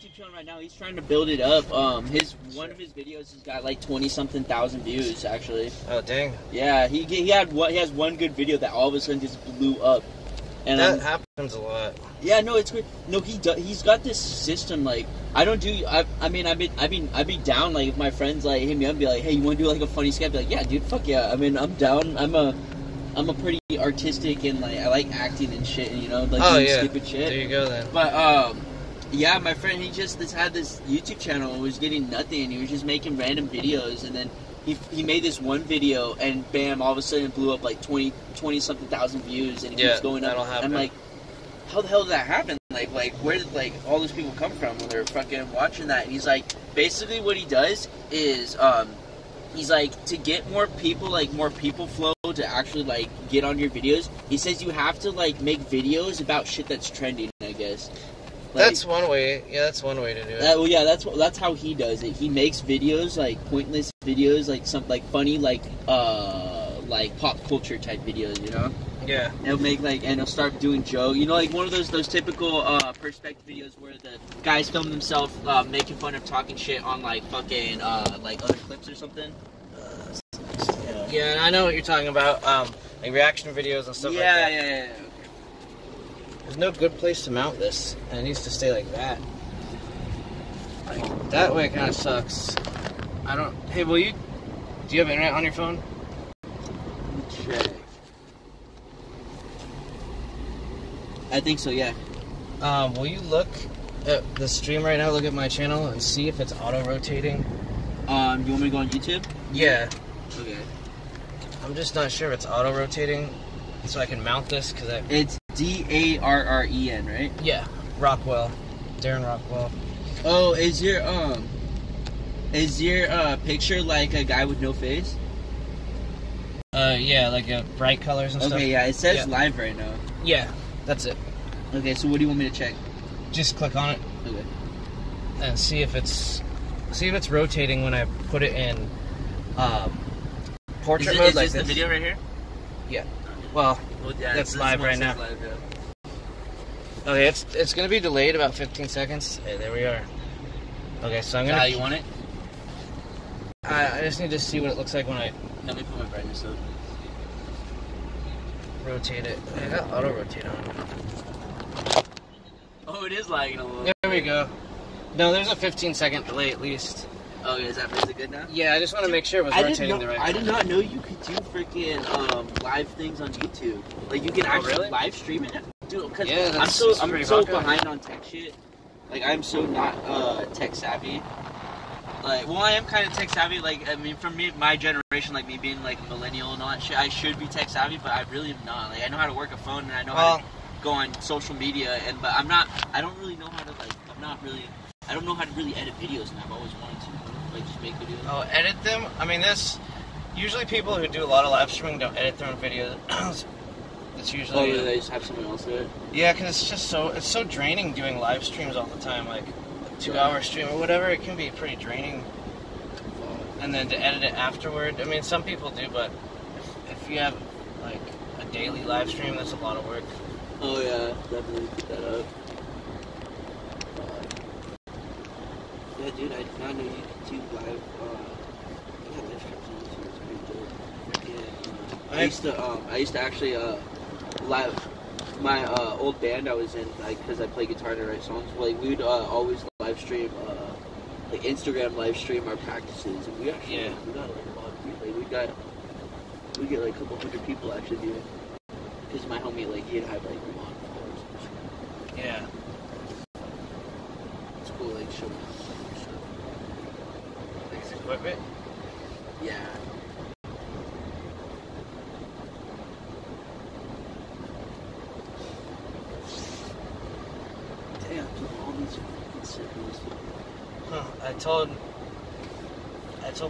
YouTube channel right now. He's trying to build it up. One of his videos has got like 20-something thousand views actually. Oh dang. Yeah, he has one good video that all of a sudden just blew up. And that happens a lot. Yeah, no, it's great. No, he's got this system. Like, I don't do. I'd be down. Like, if my friends like hit me up and be like, "Hey, you want to do like a funny sketch?" I'd be like, "Yeah, dude, fuck yeah." I mean, I'm down. I'm a pretty artistic and like I like acting and shit. And, you know, like doing stupid shit. There you go then. But yeah, my friend he just had this YouTube channel and was getting nothing. He was just making random videos, and then he made this one video and bam, all of a sudden it blew up like 20-something thousand views, and it keeps going up. I'm like, how the hell did that happen? Like where did like all those people come from when they're fucking watching that? And he's like, basically what he does is he's like, to get more people flow to actually like get on your videos, he says you have to like make videos about shit that's trending, I guess. Like, that's one way. Yeah, that's one way to do it. Well, yeah, that's how he does it. He makes videos like pointless videos, like some like funny like pop culture type videos, you know. Yeah. He'll make and he'll start doing jokes. You know, like one of those typical perspective videos where the guys film themselves making fun of talking shit on like fucking like other clips or something. Yeah, I know what you're talking about. Like reaction videos and stuff like that. Yeah. There's no good place to mount this, and it needs to stay like that. Like that way, it kind of sucks. I don't. Hey, do you have internet on your phone? Let me check. I think so, yeah. Will you look at the stream right now? Look at my channel and see if it's auto-rotating. You want me to go on YouTube? Yeah. Okay. I'm just not sure if it's auto-rotating, so I can mount this because It's Darren, right? Yeah. Rockwell. Darren Rockwell. Oh, is your picture like a guy with no face? Yeah, like bright colors and stuff. Okay, yeah, it says live right now. Yeah, that's it. Okay, so what do you want me to check? Just click on it. Okay. And see if it's rotating when I put it in portrait mode like this. Is this the video right here? Yeah. Well, yeah, that's live right now. Live, yeah. Okay, it's gonna be delayed about 15 seconds. Hey, there we are. Okay, so I'm gonna. You want it? I just need to see what it looks like when I. Let me put my brightness up. Rotate it. I got auto rotate on. Oh, it is lagging a little. There we go. No, there's a 15-second delay at least. Oh, is it good now? Yeah, I just want to make sure it was rotating the right way. I did not know you could do freaking live things on YouTube. Like you can actually live stream it. Dude, because I'm so behind on tech shit. Like I'm so not tech savvy. Like, well, I am kind of tech savvy. Like, I mean, for me, my generation, like me being like a millennial and all that shit, I should be tech savvy, but I really am not. Like, I know how to work a phone and I know how to go on social media, but I'm not. I don't really know how to I don't know how to really edit videos, and I've always wanted to. Like, just make videos. Oh, edit them? I mean, usually people who do a lot of live streaming don't edit their own videos. It's usually. Oh, they just have someone else do it. Yeah, because it's just so draining doing live streams all the time, like. 2-hour stream or whatever, it can be pretty draining. And then to edit it afterward, I mean, some people do, but if you have like a daily live stream, that's a lot of work. Oh yeah, definitely put that up. Yeah, dude, I did not know you could do live. I got live streams on YouTube. It's pretty dope. Yeah, I used to actually live. My old band I was in, like, because I play guitar and I write songs. Like, we would always live stream, like Instagram live stream our practices, and we actually we got like a lot of people. Like, we get like a couple hundred people actually do it. Because my homie, like, he'd have like a lot of followers and shit. Yeah. It's cool, like showing stuff. Like equipment. Yeah. Huh. I told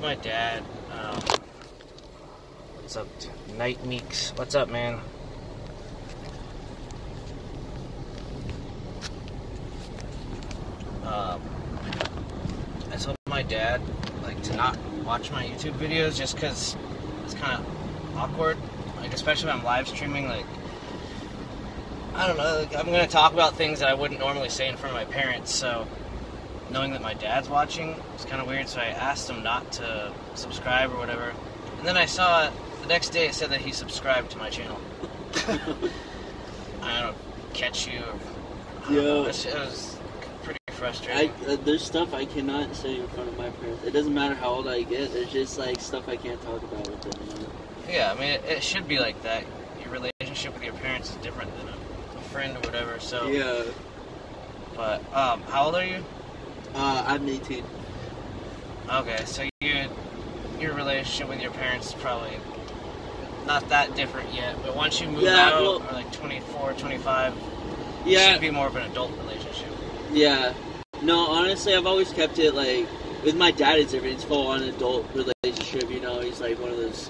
my dad, what's up, Night Meeks? What's up, man? I told my dad, like, to not watch my YouTube videos just because it's kind of awkward, like, especially when I'm live streaming, like, I don't know, like, I'm going to talk about things that I wouldn't normally say in front of my parents, so knowing that my dad's watching was kind of weird, so I asked him not to subscribe or whatever. And then I saw the next day it said that he subscribed to my channel. I don't catch you. Yeah. It was pretty frustrating. There's stuff I cannot say in front of my parents. It doesn't matter how old I get. There's just like stuff I can't talk about with them. You know? Yeah, I mean it should be like that. Your relationship with your parents is different than a friend or whatever. So yeah. But how old are you? I'm 18. Okay, so your relationship with your parents is probably not that different yet, but once you move out, or like 24, 25, it should be more of an adult relationship. Yeah. No, honestly, I've always kept it like, with my dad it's different. It's full on adult relationship, you know. He's like one of those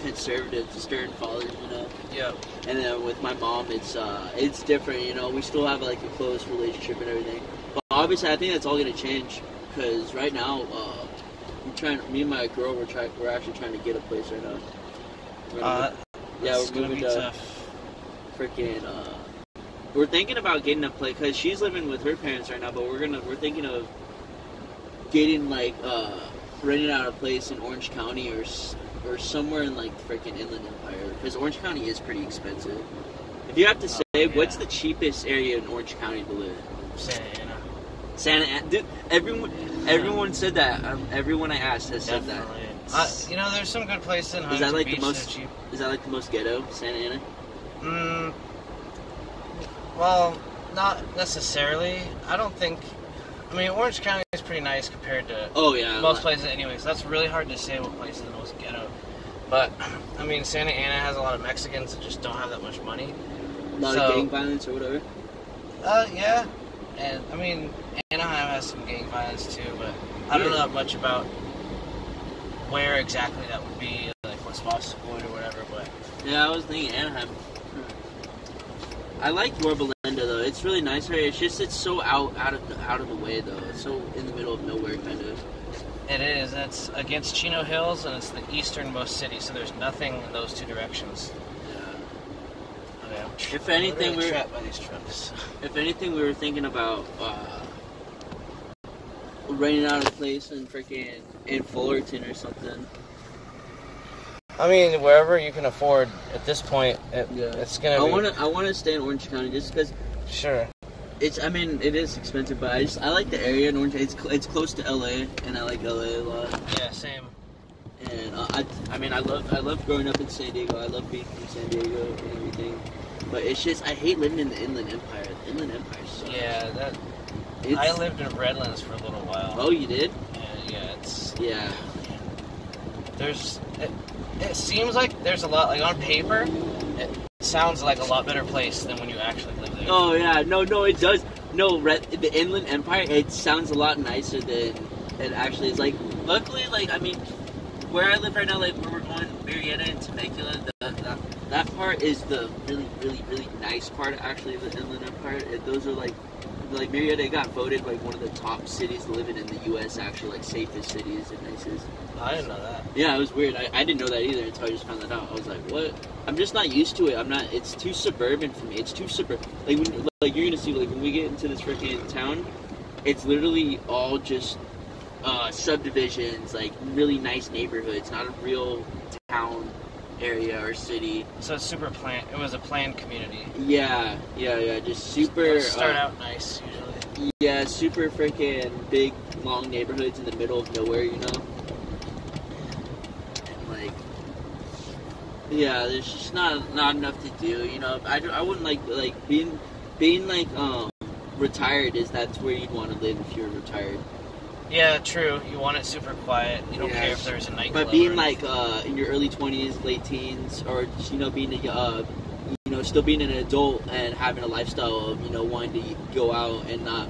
conservative, stern fathers, you know. Yeah. And then with my mom, it's different, you know. We still have like a close relationship and everything. But obviously, I think that's all gonna change because right now, me and my girl, we're actually trying to get a place right now. We're moving to freaking. We're thinking about getting a place because she's living with her parents right now, but we're thinking of getting like renting out a place in Orange County or somewhere in like freaking Inland Empire because Orange County is pretty expensive. If you have to say, what's the cheapest area in Orange County to live? Santa Ana. Dude, everyone said that. Everyone I asked has said that. You know, there's some good places in Huntington Beach that are cheap. Is that like the most ghetto, Santa Ana? Well, not necessarily. I don't think. I mean, Orange County is pretty nice compared to most places anyways. That's really hard to say what place is the most ghetto. But, I mean, Santa Ana has a lot of Mexicans that just don't have that much money. A lot of gang violence or whatever? Yeah. And, I mean, Anaheim has some gang violence too, but I don't know much about where exactly that would be, like what's possible or whatever, but... Yeah, I was thinking Anaheim. I like Yorba Linda though. It's really nice right? It's so out of the way though. It's so in the middle of nowhere kind of. It is. It's against Chino Hills and it's the easternmost city, so there's nothing in those two directions. Yeah. Okay, if anything, we're trapped by these trucks. If anything, we were thinking about renting out a place in Fullerton or something. I mean, wherever you can afford at this point, it's gonna. I want to stay in Orange County just because. Sure. It is expensive, but I like the area in Orange. It's close to LA, and I like LA a lot. Yeah, same. And I love growing up in San Diego. I love being from San Diego and everything. But it's just I hate living in the Inland Empire. The Inland Empire sucks. Yeah, I lived in Redlands for a little while. Oh, you did? Yeah. It seems like there's a lot, like on paper, it sounds like a lot better place than when you actually live there. Oh, yeah. No, it does. No, the Inland Empire, it sounds a lot nicer than it actually is. Like, luckily, like, I mean, where I live right now, like, where we're going, Marietta and Temecula, that part is the really, really, really nice part, actually, of the Inland Empire. Those are, like Marietta got voted, like, one of the top cities to live in the U.S., actually, like, safest cities and nicest. I didn't know that. Yeah, it was weird. I didn't know that either until I just found that out. I was like, what? I'm just not used to it. It's too suburban for me. It's too suburban. Like, you're gonna see, like, when we get into this freaking town, it's literally all just subdivisions, like, really nice neighborhoods, not a real town area or city. So it's super planned. It was a planned community. Yeah, just super... start out nice, usually. Yeah, super freaking big, long neighborhoods in the middle of nowhere, you know? And, like... Yeah, there's just not enough to do, you know? I wouldn't like being retired that's where you'd want to live if you're retired. Yeah, true. You want it super quiet. You don't care if there's a nightclub. But being like in your early 20s, late teens, or just, being still being an adult and having a lifestyle of wanting to go out and not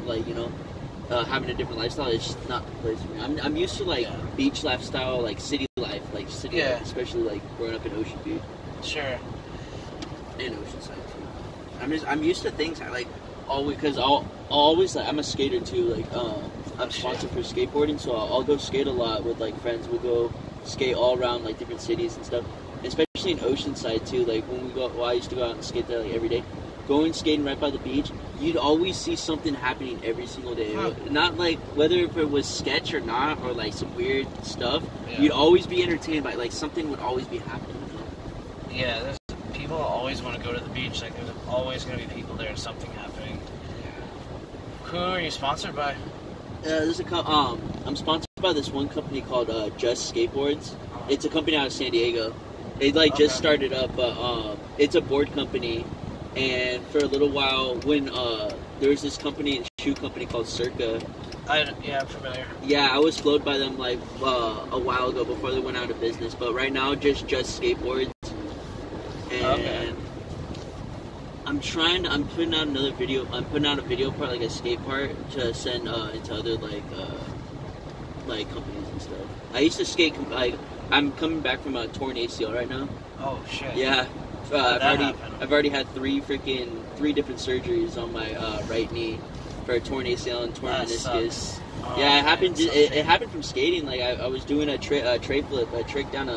having a different lifestyle, it's just not the place for me. I'm used to beach lifestyle, like city life, life, especially like growing up in Ocean View. Sure. And Oceanside too. I'm used to things I like always because I'll always I'm a skater too. I'm sponsored for skateboarding, so I'll go skate a lot with friends. We'll go skate all around different cities and stuff, especially in Oceanside too. When we go, I used to go out and skate there every day. going skating right by the beach, you'd always see something happening every single day. Not like whether if it was sketch or not, or like some weird stuff. Yeah. You'd always be entertained by like something would always be happening. Yeah, there's people always want to go to the beach. Like there's always going to be people there and something happening. Who are you sponsored by? There's I'm sponsored by this one company called Just Skateboards. It's a company out of San Diego. They just started up, but it's a board company. And for a little while, when there was this shoe company called Circa. I'm familiar. Yeah, I was flowed by them like a while ago before they went out of business. But right now, just Skateboards. And I'm putting out another video. I'm putting out a video part, like a skate part, to send into other like companies and stuff. I used to skate. I'm coming back from a torn ACL right now. Oh shit. Yeah. I've already had three different surgeries on my right knee for a torn ACL and torn meniscus. Yeah, it happened. It happened from skating. Like I was doing a tray flip, a trick down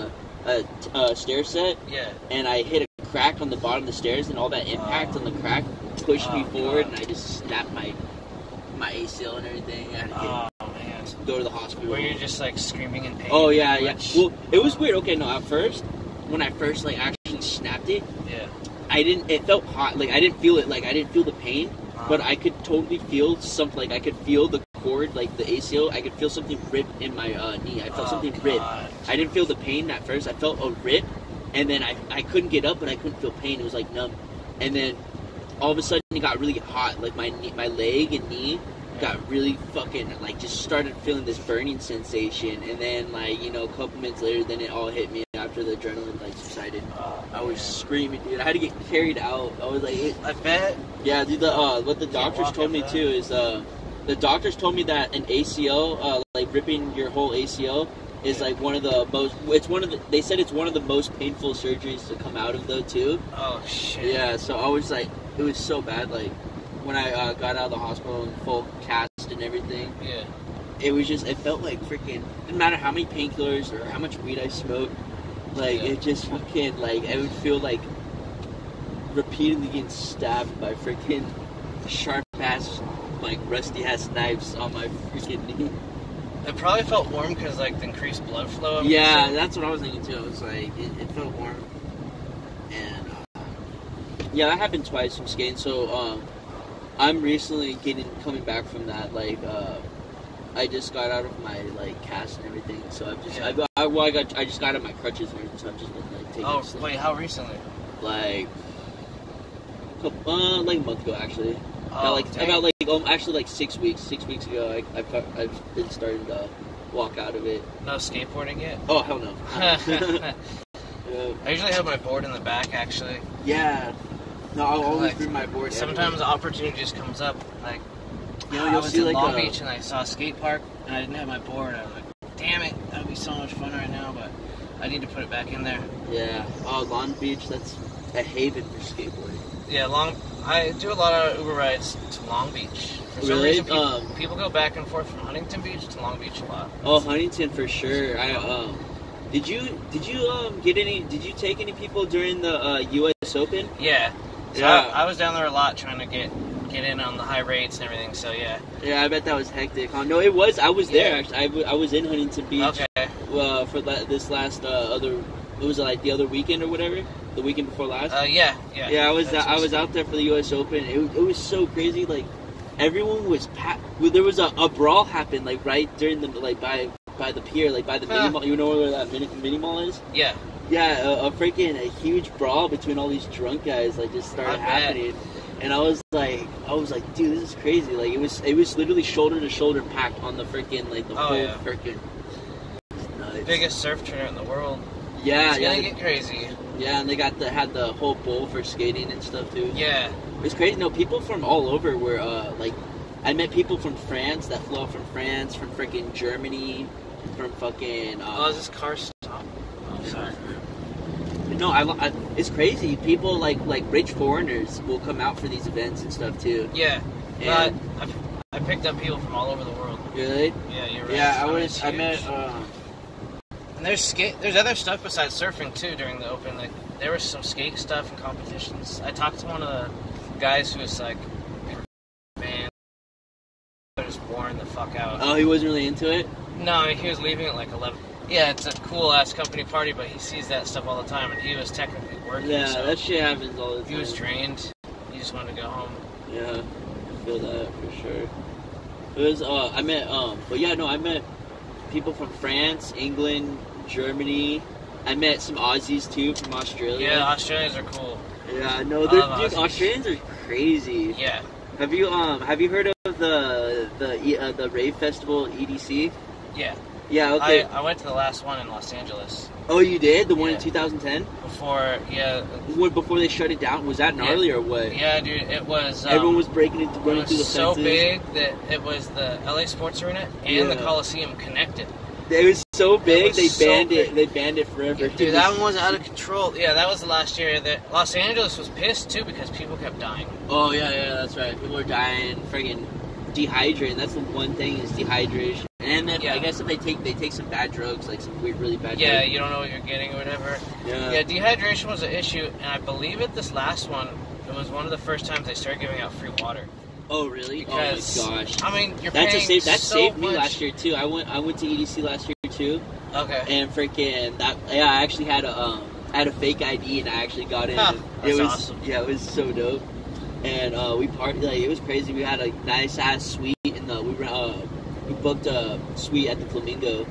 a stair set. Yeah. And I hit a crack on the bottom of the stairs, and all that impact on the crack pushed me forward, and I just snapped my ACL and everything. I had to go to the hospital. Were you just like screaming in pain? Oh yeah. Well, it was weird. Okay, no, at first. When I first like actually snapped it, it felt hot. Like I didn't feel it. Like I didn't feel the pain, but I could totally feel something. Like I could feel the cord, like the ACL. I could feel something rip in my knee. I felt something rip. I didn't feel the pain at first. I felt a rip, and then I couldn't get up, but I couldn't feel pain. It was like numb, and then all of a sudden it got really hot. Like my leg and knee got really fucking like just started feeling this burning sensation, and then like a couple minutes later, then it all hit me. After the adrenaline like subsided, I was screaming, dude. I had to get carried out. I was like, I bet. Yeah, dude. What the doctors told me too is the doctors told me that an ACL, like ripping your whole ACL, is like one of the most. They said it's one of the most painful surgeries to come out of though too. Oh shit. Yeah. So I was like, it was so bad. Like when I got out of the hospital in full cast and everything. Yeah. It was just. It felt like freaking. Didn't matter how many painkillers or how much weed I smoked. Like, it just fucking, like, I would feel like repeatedly getting stabbed by freaking sharp-ass, like, rusty-ass knives on my freaking knee. It probably felt warm because, like, the increased blood flow. Yeah, that's what I was thinking, too. It was like, it felt warm. And, yeah, that happened twice from skating. So, I'm recently coming back from that, like, I just got out of my like cast and everything, so I've just I just got out of my crutches and everything, so I've just been like taking. Oh wait, how recently? Like a month ago actually. Actually like 6 weeks. 6 weeks ago, I've been starting to walk out of it. No skateboarding yet? Oh hell no. I usually have my board in the back actually. Yeah. No, I'll always bring my board. Sometimes the opportunity just comes up like. You'll I was see in Long Beach and I saw a skate park and I didn't have my board. I was like, damn it, that would be so much fun right now, but I need to put it back in there. Yeah. Oh, Long Beach, that's a haven for skateboarding. Yeah, I do a lot of Uber rides to Long Beach. For some reason, people go back and forth from Huntington Beach to Long Beach a lot. Oh, Huntington for sure. Did you take any people during the US Open? Yeah. So yeah. I was down there a lot trying to get in on the high rates and everything, so yeah. Yeah, I bet that was hectic. No, it was. I was there, actually. I was in Huntington Beach for this last it was like the other weekend or whatever, the weekend before last. Yeah. Yeah, I was out there for the U.S. Open. It was so crazy. Like, everyone was packed. There was a brawl happened, like, right during the, like, by the pier, like, by the mini mall. You know where that mini mall is? Yeah. Yeah, a huge brawl between all these drunk guys, like, just started happening. And I was like, dude, this is crazy. Like, it was literally shoulder to shoulder packed on the freaking, like, the whole freaking. Biggest surf tournament in the world. Yeah, it's gonna get crazy. Yeah, and they had the whole bowl for skating and stuff too. Yeah, it was crazy. No, people from all over were like, I met people from France that flew out from France, from freaking Germany, from fucking. Is this car stop? Oh, sorry. No, it's crazy. People like rich foreigners will come out for these events and stuff too. Yeah, and I picked up people from all over the world. Really? Yeah, you're right. Yeah, I met. And there's other stuff besides surfing too during the Open. Like there was some skate stuff and competitions. I talked to one of the guys who was like, man, just worn the fuck out. Oh, he wasn't really into it? No, he was leaving at like 11. Yeah, it's a cool ass company party, but he sees that stuff all the time, and he was technically working. Yeah, so that shit happens all the time. he was drained. He just wanted to go home. Yeah, I feel that for sure. It was I met people from France, England, Germany. I met some Aussies too from Australia. Yeah, Australians are cool. Yeah, no, I love dude, Aussies. Australians are crazy. Yeah. Have you heard of the rave festival EDC? Yeah. Yeah, okay. I went to the last one in Los Angeles. Oh, you did? The one Yeah. in 2010? Before they shut it down? Was that gnarly or what? Yeah, dude, it was... Everyone was running through the fences. It was so fences. big that it was the LA Sports Arena and the Coliseum connected. It was so big, They banned it forever. Dude, that one was out of control. Yeah, that was the last year. Los Angeles was pissed, too, because people kept dying. Oh, yeah, that's right. People are dying, friggin' dehydrated. That's the one thing, is dehydration. And then I guess if they take some bad drugs, like some weird, really bad drugs. Yeah, you don't know what you're getting or whatever. Yeah, dehydration was an issue, and I believe at this last one, it was one of the first times they started giving out free water. Oh, really? Because, oh, my gosh. I mean, you're paying that so saved me much. last year, too. I went to EDC last year, too. Okay. And freaking I actually had a fake ID, and I actually got in. Huh, it was awesome. Yeah, it was so dope. And we partied, like, it was crazy. We had a nice ass suite, and we booked a suite at the Flamingo.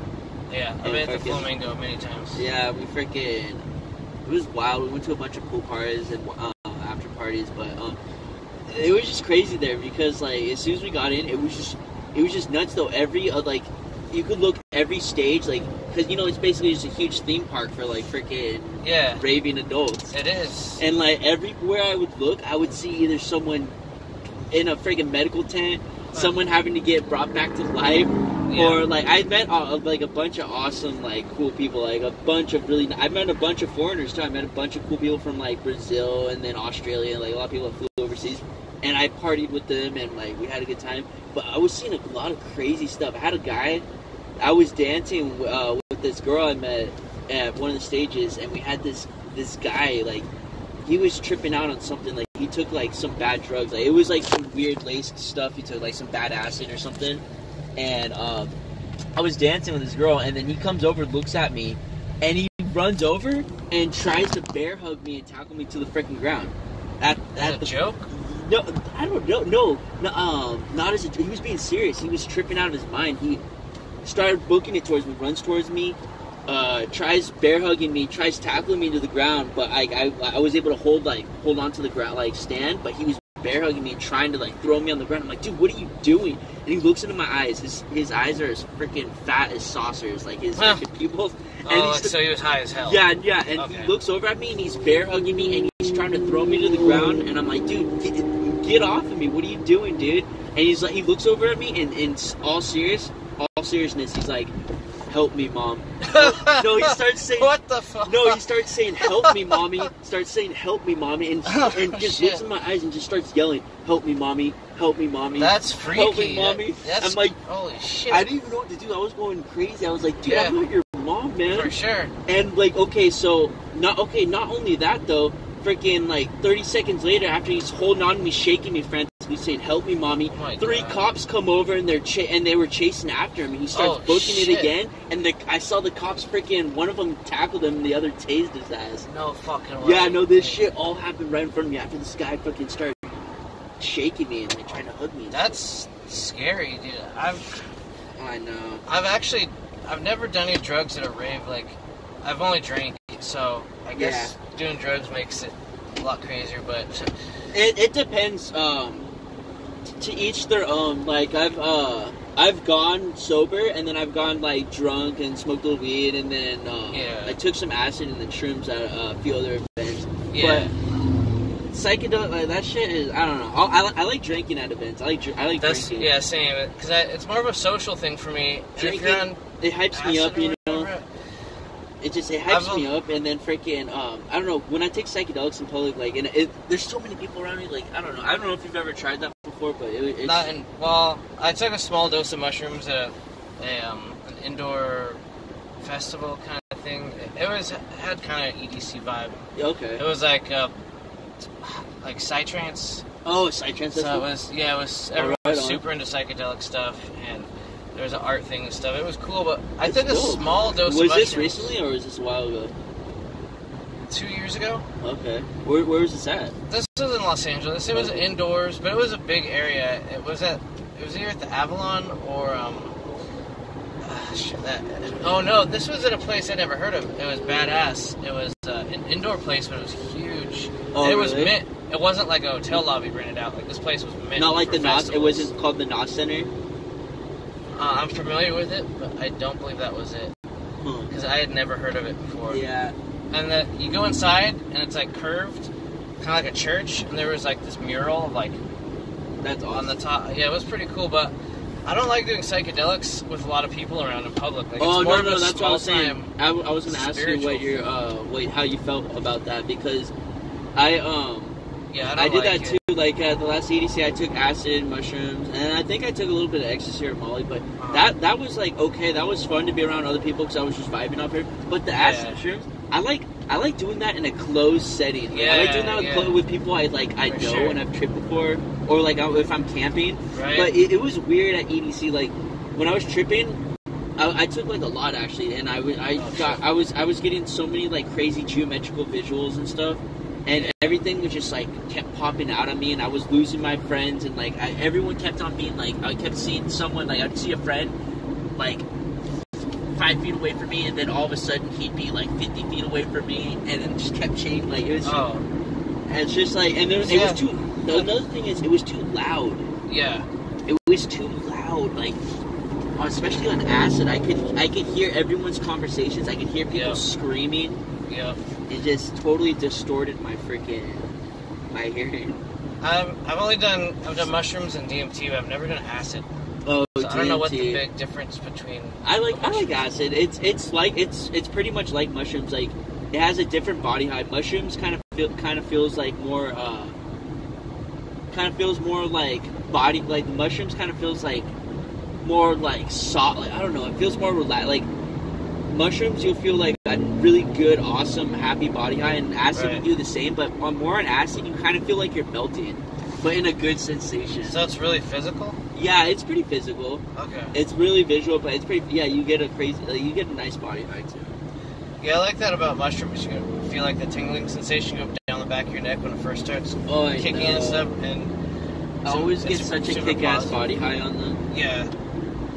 Yeah, I've been at the Flamingo many times. Yeah, it was wild. We went to a bunch of pool parties and after parties, but it was just crazy there because, like, as soon as we got in, it was just nuts though. Every you could look every stage, like, because it's basically just a huge theme park for like freaking raving adults. It is. And like everywhere I would look, I would see either someone in a freaking medical tent, someone having to get brought back to life, or like I met like a bunch of awesome, like, cool people. Like I met a bunch of foreigners too. I met a bunch of cool people from like Brazil and then Australia. Like a lot of people that flew overseas, and I partied with them and like we had a good time. But I was seeing a lot of crazy stuff. I had a guy. I was dancing with this girl I met at one of the stages, and we had this guy, like, he was tripping out on something. Like, he took like some bad drugs. Like, it was like some weird laced stuff. He took like some bad acid or something. And I was dancing with this girl, and then he comes over, looks at me, and he runs over and tries to bear hug me and tackle me to the freaking ground. At the joke? No, I don't know. No, not as a. He was being serious. He was tripping out of his mind. He started booking it towards me, runs towards me, tries bear hugging me, tries tackling me to the ground, but I was able to hold on to the ground, like stand, but he was bear hugging me and trying to like throw me on the ground. I'm like, dude, what are you doing? And he looks into my eyes. His eyes are as freaking fat as saucers, like his freaking pupils. And so he was high as hell. Yeah, and he looks over at me and he's bear hugging me and he's trying to throw me to the ground, and I'm like, dude, get off of me. What are you doing, dude? And he's like, he looks over at me and in all seriousness, he's like, help me, mom. No, he starts saying, what the fuck? No, he starts saying, help me, mommy. Starts saying, help me, mommy. And just looks in my eyes and just starts yelling, help me, mommy. Help me, mommy. That's freaky. Help me, mommy. I'm like, holy shit. I didn't even know what to do. I was going crazy. I was like, dude, I'm not your mom, man. For sure. And like, not only that though, freaking like 30 seconds later, after he's holding on to me, shaking me frantically, saying, help me, mommy, three cops come over and they were chasing after him, and he starts booking it again, and I saw the cops freaking, one of them tackled him and the other tased his ass. No fucking way. Yeah, no, this shit all happened right in front of me after this guy fucking started shaking me and like trying to hug me. That's scary, dude. I know. I've never done any drugs at a rave. Like, I've only drank, so I guess doing drugs makes it a lot crazier, but it depends. To each their own. Like, I've gone sober, and then I've gone like drunk and smoked a little weed, and then I took some acid and then shrooms at a few other events. Yeah. But psychedelic, like, that shit is, I don't know. I like drinking at events. I like drinking. Yeah, same. Because it's more of a social thing for me. Drinking, it hypes me up, you know. It hypes me up, and then freaking, I don't know, when I take psychedelics in public, like, and there's so many people around me, like, I don't know if you've ever tried that before, but it's... I took a small dose of mushrooms at an indoor festival kind of thing. It had kind of EDC vibe. Okay. It was like psytrance, Oh, Psytrance. So it was everyone right was on. super into psychedelic stuff, and there was an art thing and stuff. It was cool, but I took a dope. small dose of Was mushrooms. this recently or was this a while ago? 2 years ago. Okay. Where was this at? This was in Los Angeles. It was indoors, but it was a big area. It was either at the Avalon or this was at a place I'd never heard of. It was badass. It was an indoor place, but it was huge. Oh, and it was really? mint. It wasn't like a hotel lobby rented out. Like this place was mint. Not like for the NOS. It festivals. wasn't called the NOS Center. I'm familiar with it, but I don't believe that was it Huh. because I had never heard of it before. Yeah. And you go inside, and it's like curved, kind of like a church, and there was like this mural of like That's awesome. on the top. Yeah, it was pretty cool, but I don't like doing psychedelics with a lot of people around in public. Like, Oh it's more no, of a that's what I was saying. small-time I was going to ask you what your how you felt about that because I did that too. Like at the last EDC, I took acid, mushrooms, and I think I took a little bit of ecstasy or Molly. But that was like okay. That was fun to be around other people because I was just vibing off here. But the acid mushrooms, I like doing that in a closed setting. Like, I like doing that with people I know and I've tripped before, or like if I'm camping. Right. But it was weird at EDC. Like when I was tripping, I took like a lot actually, and I was getting so many like crazy geometrical visuals and stuff. And everything was just like kept popping out at me, and I was losing my friends, and like everyone kept on being like, I kept seeing someone, like I'd see a friend like 5 feet away from me, and then all of a sudden he'd be like 50 feet away from me, and it just kept changing. Like it was, and it's just like, and it was too. Another thing is, it was too loud. Yeah, it was too loud. Like especially on acid, I could hear everyone's conversations. I could hear people screaming. Yeah. It just totally distorted my hearing. I've done mushrooms and DMT, but I've never done acid. Oh, so DMT. I don't know what the big difference between. I like acid. It's pretty much like mushrooms. Like it has a different body height. Mushrooms kind of feels like more like body. Like mushrooms kind of feels like more like soft. Like, I don't know. It feels more relaxed. Like mushrooms, you'll feel like a really good, awesome, happy body high, and acid you do the same. But on acid, you kind of feel like you're melting, but in a good sensation. So it's really physical. Yeah, it's pretty physical. Okay. It's really visual, but it's pretty. Yeah, you get a nice body high too. Yeah, I like that about mushrooms. You feel like the tingling sensation go down the back of your neck when it first starts kicking in and stuff. And I always get such a kick-ass body high on them. Yeah.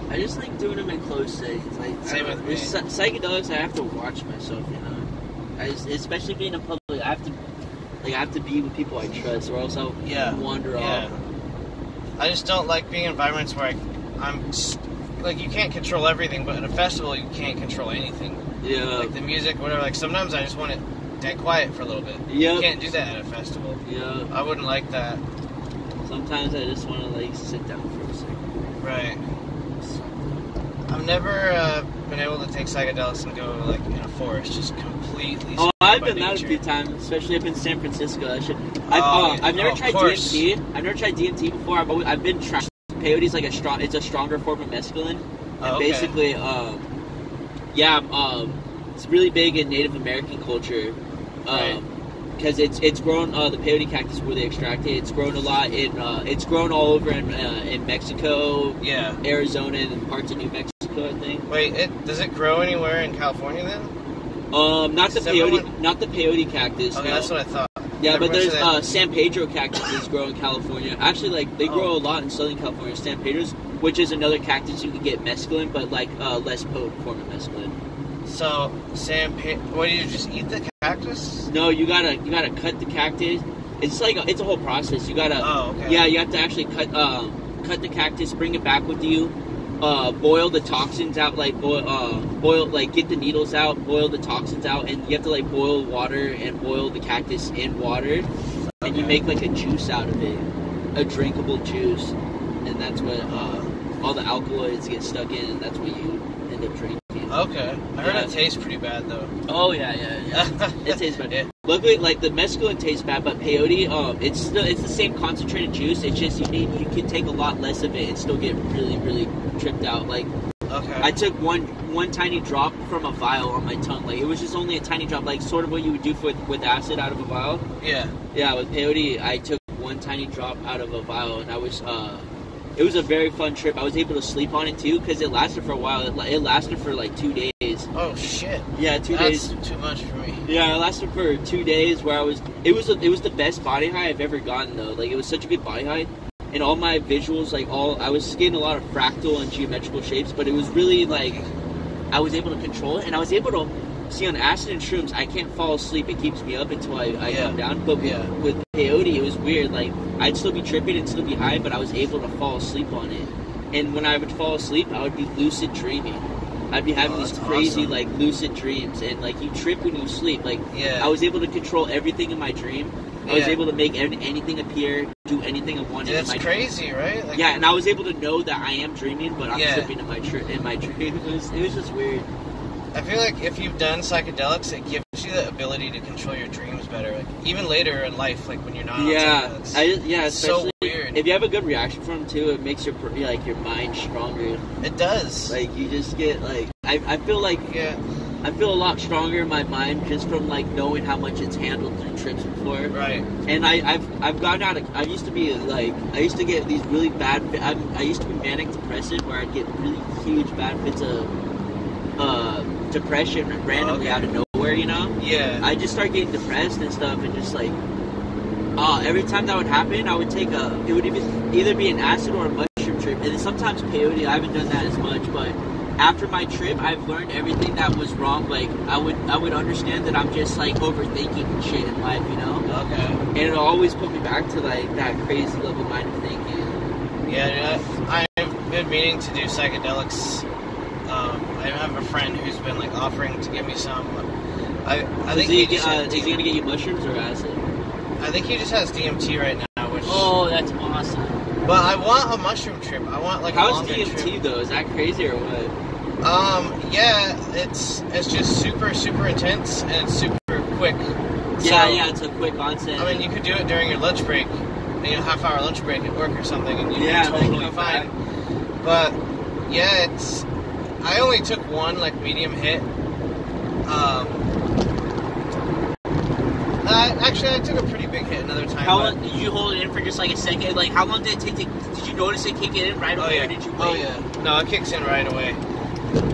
I just like doing them in closed settings. Like same with me. Psychedelics, I have to watch myself. You know, especially being in public, I have to be with people I trust, or else I'll wander off. I just don't like being in environments where I'm like, you can't control everything, but at a festival you can't control anything. Yeah. Like the music, whatever. Like sometimes I just want it dead quiet for a little bit. Yeah. You can't do that at a festival. Yeah. I wouldn't like that. Sometimes I just want to like sit down for a second. Right. I've never been able to take psychedelics and go like in a forest, just completely. Oh, I've been nature. that a few times, especially up in San Francisco. I've never tried DMT. I've never tried DMT before. I've been trying. Peyote's like it's a stronger form of mescaline, and basically, it's really big in Native American culture. Because it's grown, the peyote cactus where they extract it. It's grown a lot it's grown all over in Mexico, Arizona, and parts of New Mexico, I think. Wait, does it grow anywhere in California then? Not the peyote cactus. Okay, no. That's what I thought. Yeah, but there's San Pedro cactuses grow in California. Actually, like they grow a lot in Southern California. San Pedro's, which is another cactus you can get mescaline, but like less potent form of mescaline. So what do you just eat the cactus? No, you gotta cut the cactus. It's like it's a whole process. You gotta you have to actually cut the cactus, bring it back with you, boil the toxins out, like boil like get the needles out, boil the toxins out, and you have to like boil water and boil the cactus in water, and you make like a juice out of it, a drinkable juice, and that's what all the alkaloids get stuck in, and that's what you end up drinking. Okay. I heard it tastes pretty bad, though. Oh, yeah. It tastes bad. Yeah. Luckily, like, the mescaline tastes bad, but peyote, it's the same concentrated juice. It's just you can take a lot less of it and still get really, really tripped out. Like, I took one tiny drop from a vial on my tongue. Like, it was just only a tiny drop, like, sort of what you would do with acid out of a vial. Yeah. Yeah, with peyote, I took one tiny drop out of a vial, and I was it was a very fun trip. I was able to sleep on it too because it lasted for a while. It lasted for like 2 days. Oh shit! Yeah, 2 days. That's too much for me. Yeah, it lasted for 2 days where it was the best body high I've ever gotten though. Like it was such a good body high, and all my visuals, I was getting a lot of fractal and geometrical shapes, but it was really like I was able to control it, and I was able to see on acid and shrooms. I can't fall asleep; it keeps me up until I come down. But with peyote, it was weird. Like I'd still be tripping and still be high, but I was able to fall asleep on it. And when I would fall asleep, I would be lucid dreaming. I'd be having these crazy awesome. like lucid dreams, and like you trip when you sleep. Like I was able to control everything in my dream. I was able to make anything appear, do anything I wanted. That's crazy, right? Like, and I was able to know that I am dreaming, but I'm tripping in my dream. It was just weird. I feel like if you've done psychedelics, it gives you the ability to control your dreams better. Like even later in life, like when you're not on psychedelics. It's so weird. If you have a good reaction from them too, it makes your mind stronger. It does. Like you just get like I feel like I feel a lot stronger in my mind just from like knowing how much it's handled through trips before. Right. And I've gotten out of. I used to get these really bad. I used to be manic depressive where I'd get really huge bad fits of depression randomly out of nowhere, you know? Yeah. I just started getting depressed and stuff, and just like, every time that would happen, I would take it would either be an acid or a mushroom trip, and then sometimes peyote. I haven't done that as much, but after my trip, I've learned everything that was wrong. Like, I would understand that I'm just like overthinking shit in life, you know? Okay. And it'll always put me back to like that crazy level mind of thinking. Yeah, I've been meaning to do psychedelics. I have a friend who's been like offering to give me some. I think is he gonna get you mushrooms or acid? I think he just has DMT right now. Which that's awesome. But I want a mushroom trip. I want like a longer trip. How's DMT though? Is that crazy or what? It's just super intense and it's super quick. It's a quick onset. I mean, you could do it during your lunch break, half-hour lunch break at work or something, and you'd be totally fine. But I only took one like medium hit. Actually, I took a pretty big hit another time. How long did you hold it in for just like a second? Like, how long did it take did you notice it kick in right away, or did you wait? Oh, yeah. No, it kicks in right away.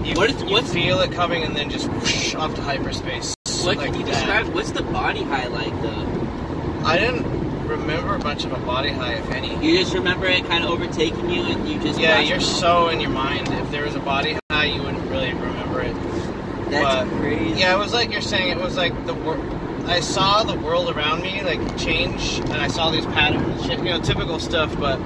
You feel it coming and then just whoosh off to hyperspace. What can you describe? What's the body high like, though? I didn't remember much of a body high, if any. You just remember it kind of overtaking you, and you just... Yeah, you're so in your mind. If there was a body high, you wouldn't really remember it. That's crazy. Yeah, it was like you're saying, it was like I saw the world around me, like, change, and I saw these patterns, typical stuff, but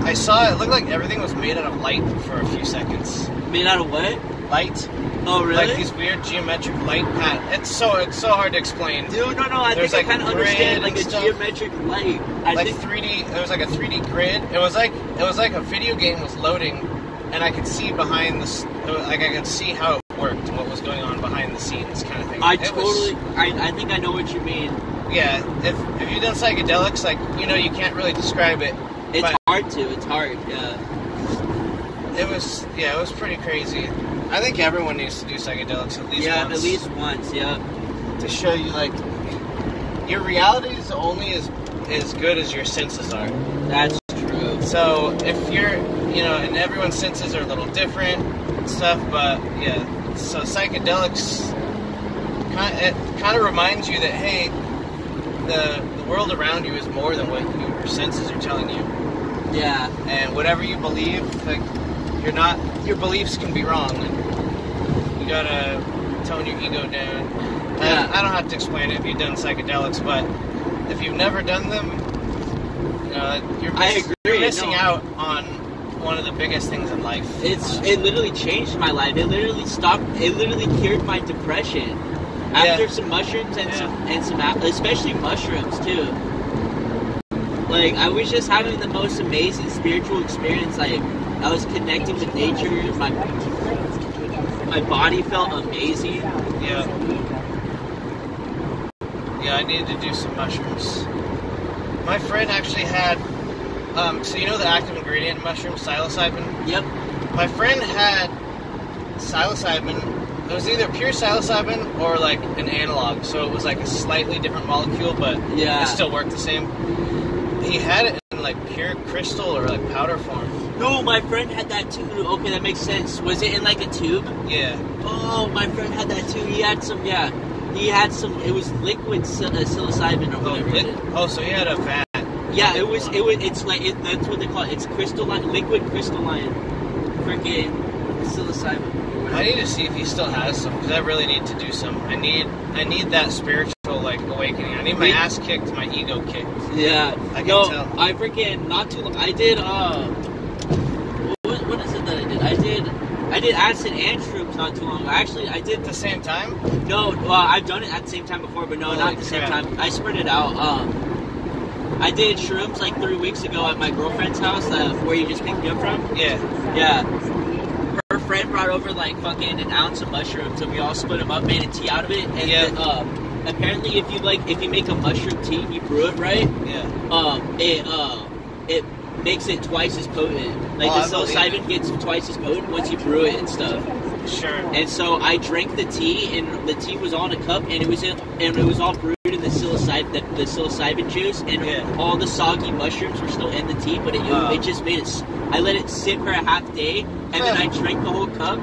I saw it looked like everything was made out of light for a few seconds. Made out of what? Light. Oh, really? Like these weird geometric light patterns. It's so hard to explain. Dude, no, I think I kind of understand, like, a geometric light. Like 3D, it was like a 3D grid. It was like a video game was loading, and I could see behind I could see how it worked and what was going on behind the scenes kind of thing. I think I know what you mean. Yeah, if you've done psychedelics, like, you can't really describe it. It's hard, yeah. It was pretty crazy. I think everyone needs to do psychedelics at least once. Yeah, at least once, yeah. To show you, like, your reality is only as good as your senses are. That's true. So, if you're, and everyone's senses are a little different and stuff, but, yeah. So, psychedelics, it kind of reminds you that, hey, the world around you is more than what your senses are telling you. Yeah. And whatever you believe, like, your beliefs can be wrong, and you gotta tone your ego down. Yeah. I don't have to explain it if you've done psychedelics, but if you've never done them, you're missing out on one of the biggest things in life. It literally changed my life. It literally cured my depression. After some mushrooms and some especially mushrooms too. Like, I was just having the most amazing spiritual experience. Like, I was connecting with nature. My body felt amazing. Yeah. Yeah, I needed to do some mushrooms. My friend actually had, so you know the active ingredient in mushroom, psilocybin? Yep. My friend had psilocybin It was either pure psilocybin or like an analog, so it was like a slightly different molecule, but it still worked the same. He had it in like pure crystal or like powder form. No, my friend had that too. Okay, that makes sense. Was it in like a tube? Yeah. Oh, my friend had that too. He had some. He had some. It was liquid psilocybin or whatever. So he had a vat. Yeah, it was. It's like that's what they call it. It's crystalline, liquid crystalline, freaking psilocybin. I need to see if he still has some, because I really need to do some. I need that spiritual like awakening. I need my ass kicked, my ego kicked. Yeah, I can tell. I freaking not too long. I did. What is it that I did? I did acid and shrooms not too long ago. Actually, I did at the same time. No, well, I've done it at the same time before, but no, not at the same time. I spread it out. I did shrooms like 3 weeks ago at my girlfriend's house, where you just picked me up from. Yeah. Her friend brought over like fucking an ounce of mushrooms, and we all split them up, made a tea out of it. And apparently, if you make a mushroom tea, and you brew it right. It makes it twice as potent. Like the psilocybin gets twice as potent once you brew it and stuff. Sure. And so I drank the tea, and the tea was all in a cup, and it was all brewed in the psilocybin juice, and all the soggy mushrooms were still in the tea, but it just made it. I let it sit for a half day, and then I drank the whole cup.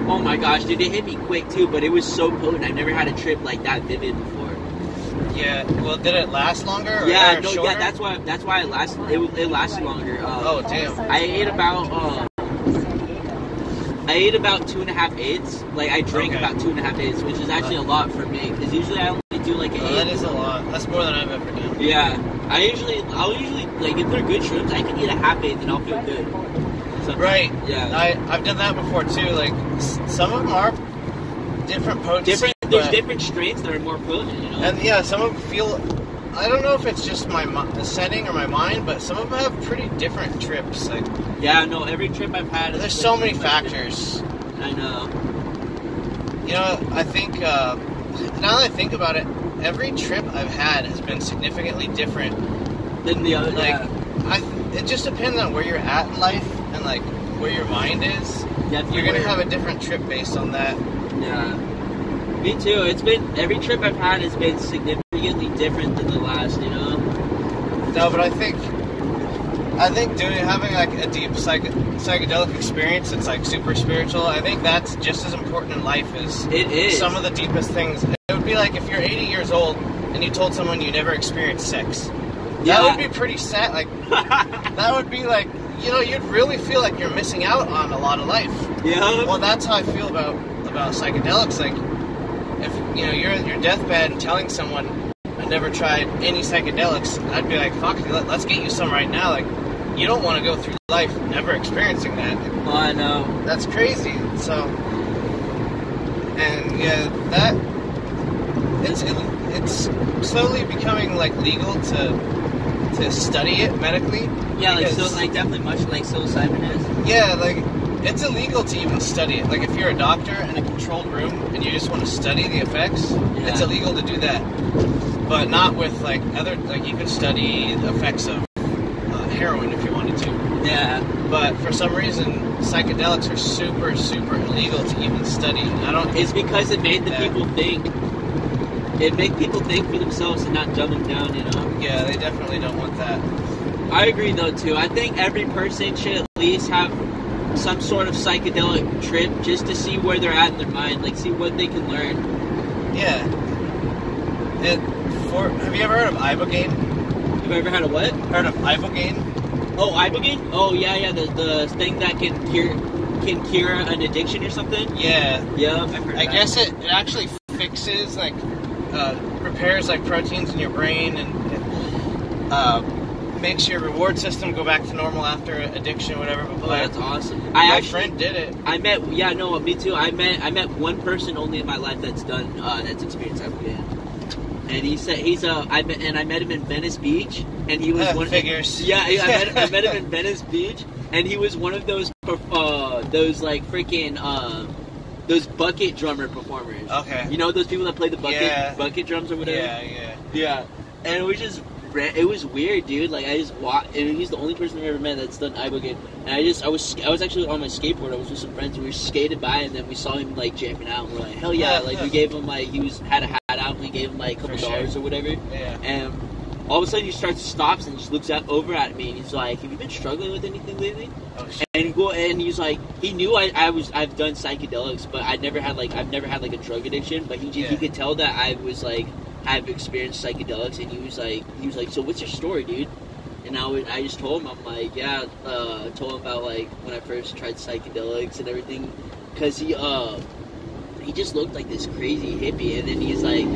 Oh my gosh, dude, it hit me quick too, but it was so potent. I've never had a trip like that vivid before. Yeah. Well, did it last longer? Or shorter? Yeah. That's why it lasted. It lasted longer. Oh damn. I ate about 2.5 eighths. Like I drank about 2.5 eighths, which is actually a lot for me, because usually I only do like an eighth. That is a lot. That's more than I've ever done. Yeah. I'll usually like if they're good shrooms, I can eat a half eighth and I'll feel good. Sometimes. Right. Yeah. I've done that before too. Like some of them are different potency. There's different strains that are more potent, you know. And some of them feel. I don't know if it's just the setting or my mind, but some of them have pretty different trips. Like. Yeah. No. Every trip I've had. There's so many factors. I know. You know, I think now that I think about it, every trip I've had has been significantly different than the other. Like, it just depends on where you're at in life and like where your mind is. Definitely. You're gonna have a different trip based on that. Yeah. Me too. It's been every trip I've had has been significantly different than the last. You know. No, but I think having like a deep psychedelic experience that's like super spiritual, I think that's just as important in life as it is. Some of the deepest things. It would be like if you're 80 years old and you told someone you never experienced sex. That would be pretty sad. Like that would be like, you know, you'd really feel like you're missing out on a lot of life. Yeah. Well, that's how I feel about psychedelics. Like if you know you're on your deathbed and telling someone I never tried any psychedelics, I'd be like, fuck, let's get you some right now. Like, you don't want to go through life never experiencing that. Oh, I know. That's crazy. So, and yeah, that it's slowly becoming like legal to study it medically. Yeah, like definitely much like psilocybin is. Yeah, like it's illegal to even study it. Like if you're a doctor in a controlled room and you just want to study the effects, it's illegal to do that. But not with like other, like you could study the effects of heroin if you wanted to. Yeah. But for some reason, psychedelics are super, super illegal to even study. It's because it made the people think. It made people think for themselves and not dumb them down, you know? Yeah, they definitely don't want that. I agree though too. I think every person should at least have some sort of psychedelic trip just to see where they're at in their mind, like see what they can learn. Yeah. Have you ever heard of Ibogaine? Have you ever had a what? Heard of Ibogaine? Oh, Ibogaine? Oh yeah, the thing that can cure an addiction or something? Yeah. Yeah, I've heard I guess it actually fixes like repairs like proteins in your brain and makes your reward system go back to normal after addiction or whatever. Oh, that's awesome. My friend did it. Me too. I met one person only in my life that's experienced Ibogaine. And he said I met him in Venice Beach, and he was one. Figures. Yeah, I met him in Venice Beach, and he was one of those like freaking those bucket drummer performers. Okay. You know those people that play the bucket drums or whatever. Yeah. And it was just it was weird, dude. Like, I just walked, and he's the only person I've ever met that's done ibogaine. And I was actually on my skateboard. I was with some friends, and we skated by, and then we saw him like jamming out. And we're like, hell yeah! Like, we gave him like had a hat out, and we gave him like a couple dollars or whatever. Yeah. And all of a sudden, he stops and just looks over at me, and he's like, "Have you been struggling with anything lately?" Oh, shit. And he's like, he knew I've done psychedelics, but I've never had like a drug addiction. But he could tell that I've experienced psychedelics, and he was like, "So what's your story, dude?" And I just told him, I'm like, yeah, told him about like when I first tried psychedelics and everything, because he just looked like this crazy hippie, and then he's like,